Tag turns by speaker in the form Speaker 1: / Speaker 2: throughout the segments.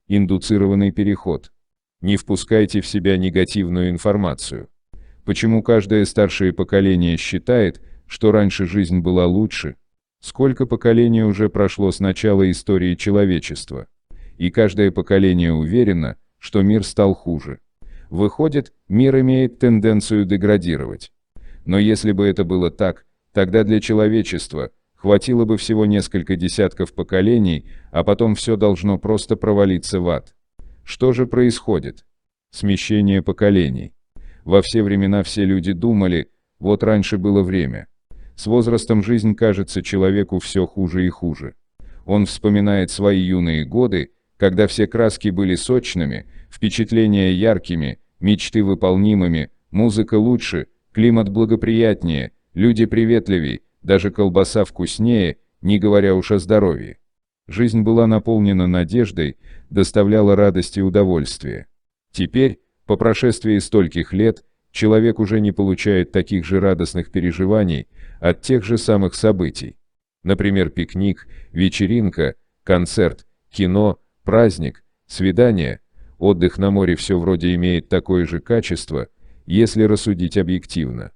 Speaker 1: Индуцированный переход. Не впускайте в себя негативную информацию. Почему каждое старшее поколение считает, что раньше жизнь была лучше? Сколько поколений уже прошло с начала истории человечества? И каждое поколение уверено, что мир стал хуже. Выходит, мир имеет тенденцию деградировать. Но если бы это было так, тогда для человечества хватило бы всего несколько десятков поколений, а потом все должно просто провалиться в ад. Что же происходит? Смещение поколений. Во все времена все люди думали, вот раньше было время. С возрастом жизнь кажется человеку все хуже и хуже. Он вспоминает свои юные годы, когда все краски были сочными, впечатления яркими, мечты выполнимыми, музыка лучше, климат благоприятнее, люди приветливее, даже колбаса вкуснее, не говоря уж о здоровье. Жизнь была наполнена надеждой, доставляла радость и удовольствие. Теперь, по прошествии стольких лет, человек уже не получает таких же радостных переживаний от тех же самых событий. Например, пикник, вечеринка, концерт, кино, праздник, свидание, отдых на море все вроде имеет такое же качество, если рассудить объективно.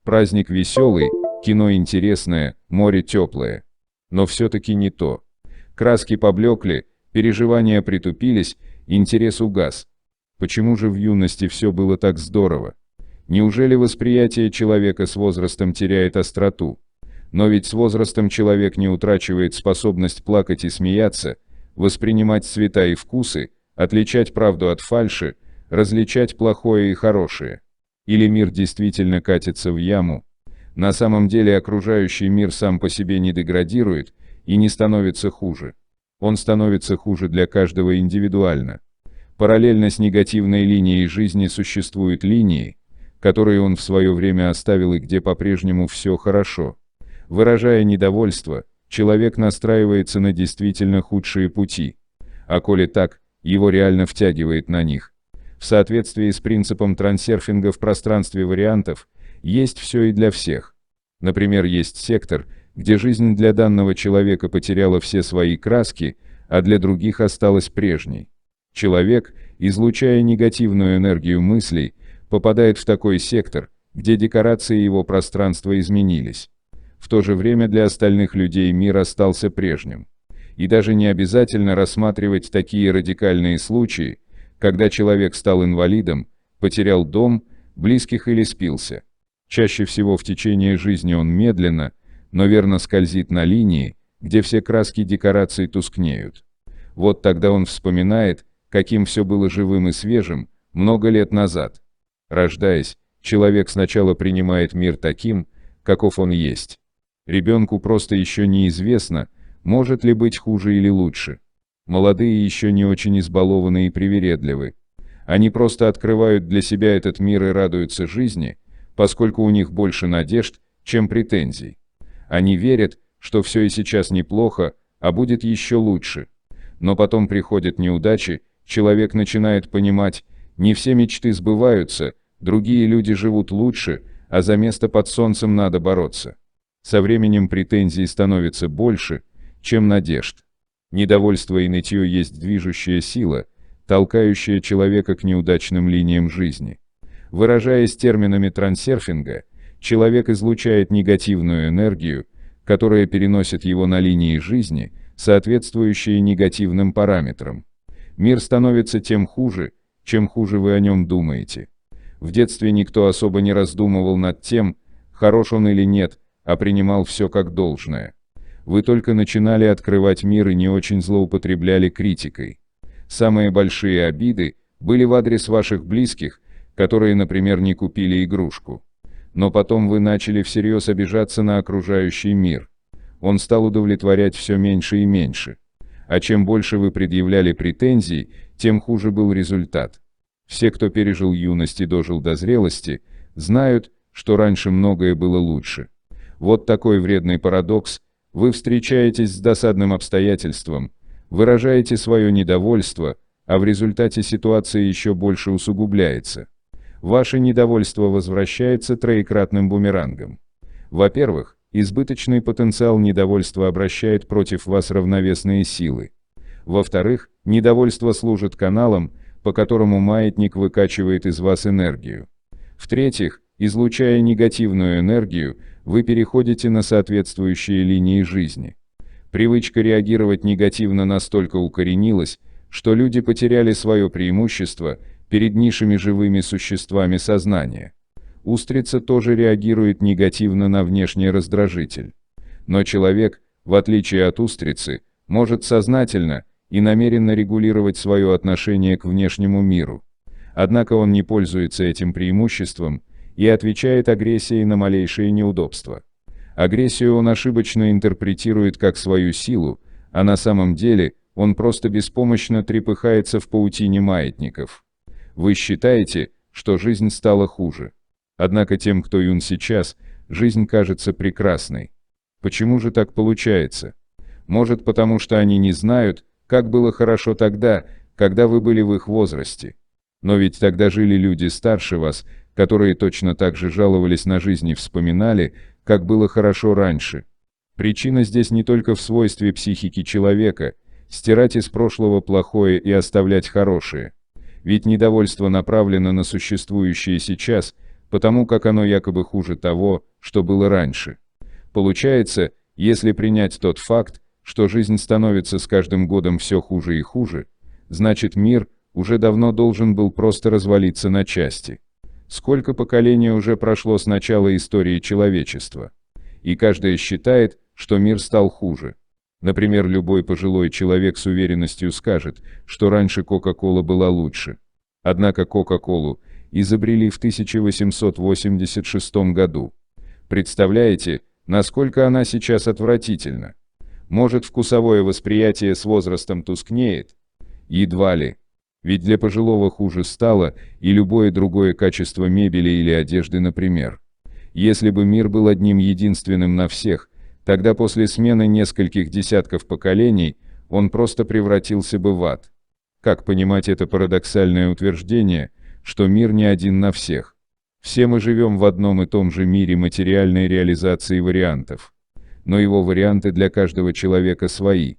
Speaker 1: Праздник веселый, кино интересное, море теплое. Но все-таки не то. Краски поблекли, переживания притупились, интерес угас. Почему же в юности все было так здорово? Неужели восприятие человека с возрастом теряет остроту? Но ведь с возрастом человек не утрачивает способность плакать и смеяться, воспринимать цвета и вкусы, отличать правду от фальши, различать плохое и хорошее. Или мир действительно катится в яму? На самом деле окружающий мир сам по себе не деградирует и не становится хуже. Он становится хуже для каждого индивидуально. Параллельно с негативной линией жизни существуют линии, которые он в свое время оставил и где по-прежнему все хорошо. Выражая недовольство, человек настраивается на действительно худшие пути. А коли так, его реально втягивает на них. В соответствии с принципом трансерфинга в пространстве вариантов, есть все и для всех. Например, есть сектор, где жизнь для данного человека потеряла все свои краски, а для других осталась прежней. Человек, излучая негативную энергию мыслей, попадает в такой сектор, где декорации его пространства изменились. В то же время для остальных людей мир остался прежним. И даже не обязательно рассматривать такие радикальные случаи, когда человек стал инвалидом, потерял дом, близких или спился. Чаще всего в течение жизни он медленно, но верно скользит на линии, где все краски декораций тускнеют. Вот тогда он вспоминает, каким все было живым и свежим много лет назад. Рождаясь, человек сначала принимает мир таким, каков он есть. Ребенку просто еще неизвестно, может ли быть хуже или лучше. Молодые еще не очень избалованы и привередливы. Они просто открывают для себя этот мир и радуются жизни, поскольку у них больше надежд, чем претензий. Они верят, что все и сейчас неплохо, а будет еще лучше. Но потом приходят неудачи, человек начинает понимать, не все мечты сбываются, другие люди живут лучше, а за место под солнцем надо бороться. Со временем претензий становится больше, чем надежд. Недовольство и нытье есть движущая сила, толкающая человека к неудачным линиям жизни. Выражаясь терминами трансерфинга, человек излучает негативную энергию, которая переносит его на линии жизни, соответствующие негативным параметрам. Мир становится тем хуже, чем хуже вы о нем думаете. В детстве никто особо не раздумывал над тем, хорош он или нет, а принимал все как должное. Вы только начинали открывать мир и не очень злоупотребляли критикой. Самые большие обиды были в адрес ваших близких, которые, например, не купили игрушку. Но потом вы начали всерьез обижаться на окружающий мир. Он стал удовлетворять все меньше и меньше. А чем больше вы предъявляли претензий, тем хуже был результат. Все, кто пережил юность и дожил до зрелости, знают, что раньше многое было лучше. Вот такой вредный парадокс. Вы встречаетесь с досадным обстоятельством, выражаете свое недовольство, а в результате ситуация еще больше усугубляется. Ваше недовольство возвращается троекратным бумерангом. Во-первых, избыточный потенциал недовольства обращает против вас равновесные силы. Во-вторых, недовольство служит каналом, по которому маятник выкачивает из вас энергию. В-третьих, излучая негативную энергию, вы переходите на соответствующие линии жизни. Привычка реагировать негативно настолько укоренилась, что люди потеряли свое преимущество перед низшими живыми существами сознания. Устрица тоже реагирует негативно на внешний раздражитель. Но человек, в отличие от устрицы, может сознательно и намеренно регулировать свое отношение к внешнему миру. Однако он не пользуется этим преимуществом и отвечает агрессией на малейшие неудобства. Агрессию он ошибочно интерпретирует как свою силу, а на самом деле он просто беспомощно трепыхается в паутине маятников. Вы считаете, что жизнь стала хуже. Однако тем, кто юн сейчас, жизнь кажется прекрасной. Почему же так получается? Может, потому что они не знают, как было хорошо тогда, когда вы были в их возрасте. Но ведь тогда жили люди старше вас, которые точно так же жаловались на жизнь и вспоминали, как было хорошо раньше. Причина здесь не только в свойстве психики человека – стирать из прошлого плохое и оставлять хорошее. Ведь недовольство направлено на существующее сейчас, потому как оно якобы хуже того, что было раньше. Получается, если принять тот факт, что жизнь становится с каждым годом все хуже и хуже, значит мир уже давно должен был просто развалиться на части. Сколько поколений уже прошло с начала истории человечества? И каждое считает, что мир стал хуже. Например, любой пожилой человек с уверенностью скажет, что раньше Кока-Кола была лучше. Однако Кока-Колу изобрели в 1886 году. Представляете, насколько она сейчас отвратительна? Может, вкусовое восприятие с возрастом тускнеет? Едва ли. Ведь для пожилого хуже стало и любое другое качество мебели или одежды, например. Если бы мир был одним единственным на всех, тогда после смены нескольких десятков поколений он просто превратился бы в ад. Как понимать это парадоксальное утверждение, что мир не один на всех? Все мы живем в одном и том же мире материальной реализации вариантов. Но его варианты для каждого человека свои.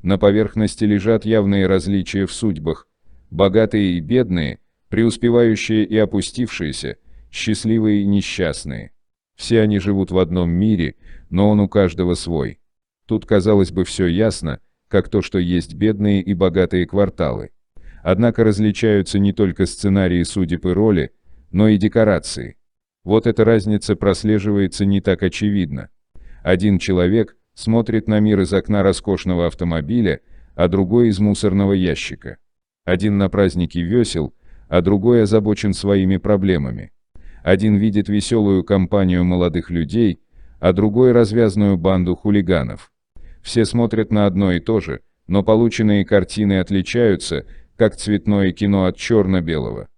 Speaker 1: На поверхности лежат явные различия в судьбах. Богатые и бедные, преуспевающие и опустившиеся, счастливые и несчастные. Все они живут в одном мире, но он у каждого свой. Тут, казалось бы, все ясно, как то, что есть бедные и богатые кварталы. Однако различаются не только сценарии судеб и роли, но и декорации. Вот эта разница прослеживается не так очевидно. Один человек смотрит на мир из окна роскошного автомобиля, а другой из мусорного ящика. Один на празднике весел, а другой озабочен своими проблемами. Один видит веселую компанию молодых людей, а другой развязную банду хулиганов. Все смотрят на одно и то же, но полученные картины отличаются, как цветное кино от черно-белого.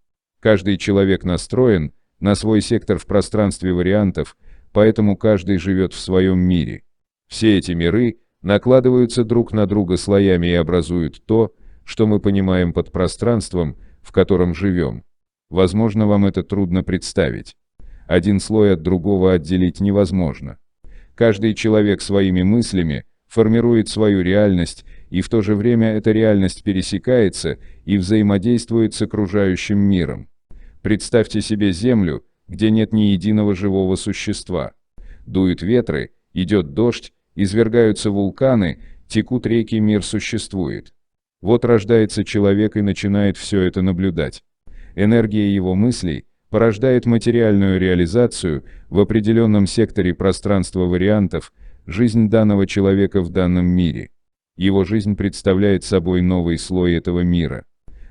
Speaker 1: Каждый человек настроен на свой сектор в пространстве вариантов, поэтому каждый живет в своем мире. Все эти миры накладываются друг на друга слоями и образуют то, что мы понимаем под пространством, в котором живем. Возможно, вам это трудно представить. Один слой от другого отделить невозможно. Каждый человек своими мыслями формирует свою реальность, и в то же время эта реальность пересекается и взаимодействует с окружающим миром. Представьте себе Землю, где нет ни единого живого существа. Дуют ветры, идет дождь, извергаются вулканы, текут реки, мир существует. Вот рождается человек и начинает все это наблюдать. Энергия его мыслей порождает материальную реализацию в определенном секторе пространства вариантов, жизнь данного человека в данном мире. Его жизнь представляет собой новый слой этого мира.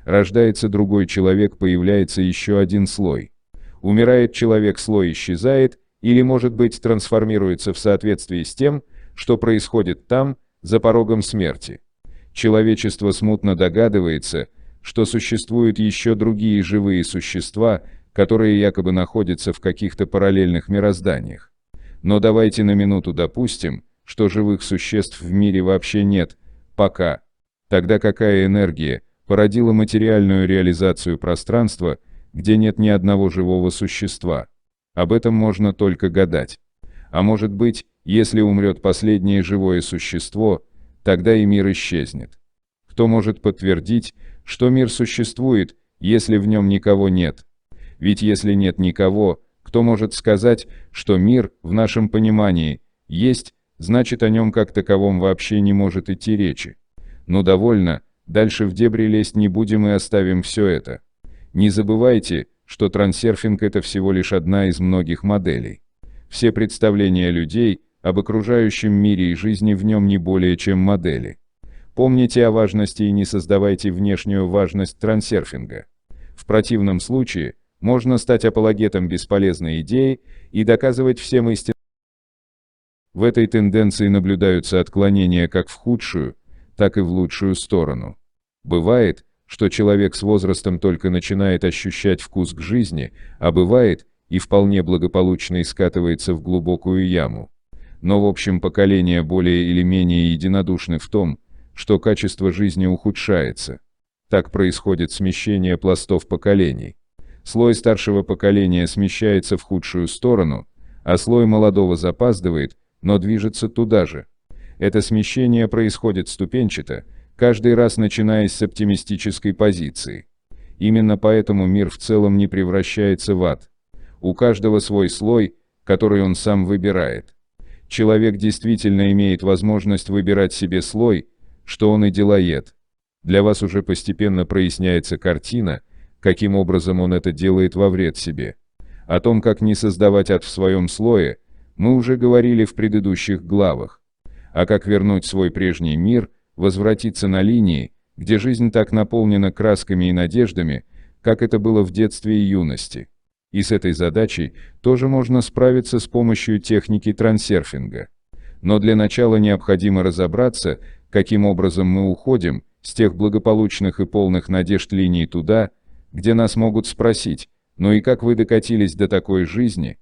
Speaker 1: Рождается другой человек, появляется еще один слой. Умирает человек, слой исчезает, или, может быть, трансформируется в соответствии с тем, что происходит там, за порогом смерти. Человечество смутно догадывается, что существуют еще другие живые существа, которые якобы находятся в каких-то параллельных мирозданиях. Но давайте на минуту допустим, что живых существ в мире вообще нет, пока. Тогда какая энергия породила материальную реализацию пространства, где нет ни одного живого существа? Об этом можно только гадать. А может быть, если умрет последнее живое существо, тогда и мир исчезнет. кто может подтвердить, что мир существует, если в нем никого нет? Ведь если нет никого, кто может сказать, что мир, в нашем понимании, есть, значит о нем как таковом вообще не может идти речи. Ну довольно, дальше в дебри лезть не будем и оставим все это. Не забывайте, что трансерфинг – это всего лишь одна из многих моделей. Все представления людей об окружающем мире и жизни в нем не более чем модели. Помните о важности и не создавайте внешнюю важность трансерфинга. В противном случае можно стать апологетом бесполезной идеи и доказывать всем истину. В этой тенденции наблюдаются отклонения как в худшую, так и в лучшую сторону. Бывает, что человек с возрастом только начинает ощущать вкус к жизни, а бывает, и вполне благополучно скатывается в глубокую яму. Но в общем поколения более или менее единодушны в том, что качество жизни ухудшается. Так происходит смещение пластов поколений. Слой старшего поколения смещается в худшую сторону, а слой молодого запаздывает, но движется туда же. Это смещение происходит ступенчато, каждый раз начиная с оптимистической позиции. Именно поэтому мир в целом не превращается в ад. У каждого свой слой, который он сам выбирает. Человек действительно имеет возможность выбирать себе слой, что он и делает. Для вас уже постепенно проясняется картина, каким образом он это делает во вред себе. О том, как не создавать ад в своем слое, мы уже говорили в предыдущих главах. А как вернуть свой прежний мир, возвратиться на линии, где жизнь так наполнена красками и надеждами, как это было в детстве и юности. И с этой задачей тоже можно справиться с помощью техники трансерфинга. Но для начала необходимо разобраться, каким образом мы уходим с тех благополучных и полных надежд линий туда, где нас могут спросить: «Ну и как вы докатились до такой жизни?»